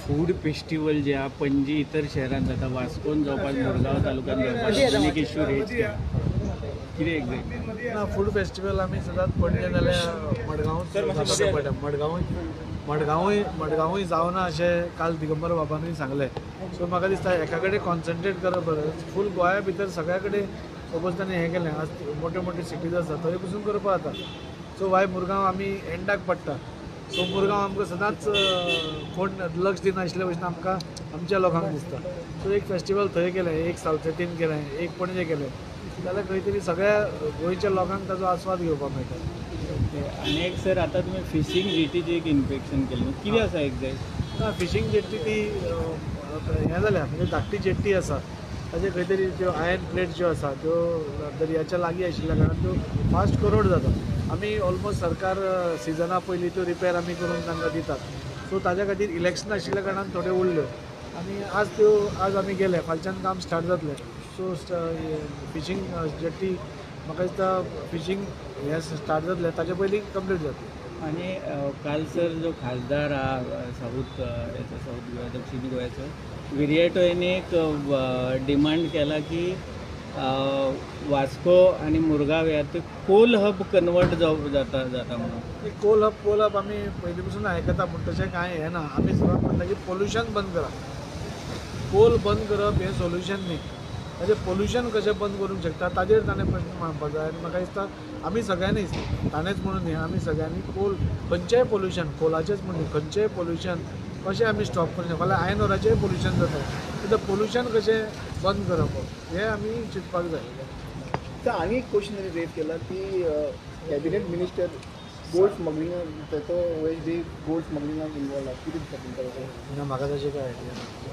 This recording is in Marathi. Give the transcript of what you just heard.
फूड फेस्टिवल जे हा पणजी इतर शहरांत जाता वास्कोन जवळपास मुरगांव तालुक्यात जवळपास अनेकेश्वर हेच कितें एक्झॅक्ट ना फूड फेस्टिवल आमी सदांच पणजे नाल्यार मडगांवूय जावना अशें काल दिगंबर बाबानूय सांगलें. सो म्हाका दिसता एका कडेन कॉन्सन्ट्रेट करप परस फूल गोंया भितर सगळ्या कडेन सपोज ताणें हें केलें आज मोठ्यो मोठ्यो सिटीज आसा थंय पसून करपा जाता. सो वाय मुरगांव आमी एंडाक पडटा. सो मुरगांव आमकां सदांच कोण लक्ष दिनाशिल्ले भशेन आमकां आमच्या लोकांक दिसता. सो एक फेस्टिवल थंय केलें, एक सावथेतीन केलें, एक पणजे केलें जाल्यार खंय तरी सगळ्या गोंयच्या लोकांक ताचो आस्वाद घेवपाक मेळटा. आनी एक सर आतां तुमी फिशींग जेटीचें एक इन्फेक्शन केलें कितें आसा एक्झॅक्ट? ना फिशींग जेट्टी ती हें जाल्या म्हणजे धाकटी जेट्टी आसा ताजे खंय तरी त्यो आयर्न प्लेट्स ज्यो आसा त्यो दर्याच्या लागीं आशिल्ल्या कारणान त्यो फास्ट करोड जाता. आमी ऑलमोस्ट सरकार सिजना पयलीं त्यो रिपेर आमी करून तांकां दितात. सो ताज्या खातीर इलेक्शन आशिल्ल्या कारणान थोड्यो उरल्यो आनी आज आमी गेले, फालच्यान काम स्टार्ट जातलें. सो फिशींग जेट्टी म्हाका दिसता फिशींग हें स्टार्ट जातलें ताचे पयलीं कंप्लीट जातलें. आणि काल सर जो खासदार हा साऊथ गोवा दक्षिण गोव्याचा विर्याटो यांनी एक डिमांड केला की वास्को आणि मुरगांव यात कोल हब कन्वर्ट जाता म्हणून. कोल हब आमी पयलीं पसून आयकता पूण तशें कांय हें ना. आमी सदांच म्हणटा की पोल्युशन बंद करा. कोल बंद करप हें सोल्युशन न्ही. ताजें पोल्युशन कशें बंद करूंक शकता ताजेर ताणें प्रश्न मांडपाक जाय. आनी म्हाका दिसता आमी सगळ्यांनीच ताणेंच म्हणून न्ही आमी सगळ्यांनी खंयचेंय पोल्युशन कोलाचेंच म्हणून खंयचेंय पोल्युशन कशें आमी स्टॉप करूंक शकता. फाल्यां आयर्न ओराचेंय पोल्युशन जाता तें पोल्युशन कशें बंद करप हें आमी चिंतपाक जाय. तर आनी एक क्वेश्चन रेज केला की कॅबिनेट मिनिस्टर गोल्ड स्मगलिंग त्याचो गोल्ड स्मगलिंगाक इन्वॉल्व आहा कितें दिसता तुमकां? म्हाका तशें काय आयडिया ना.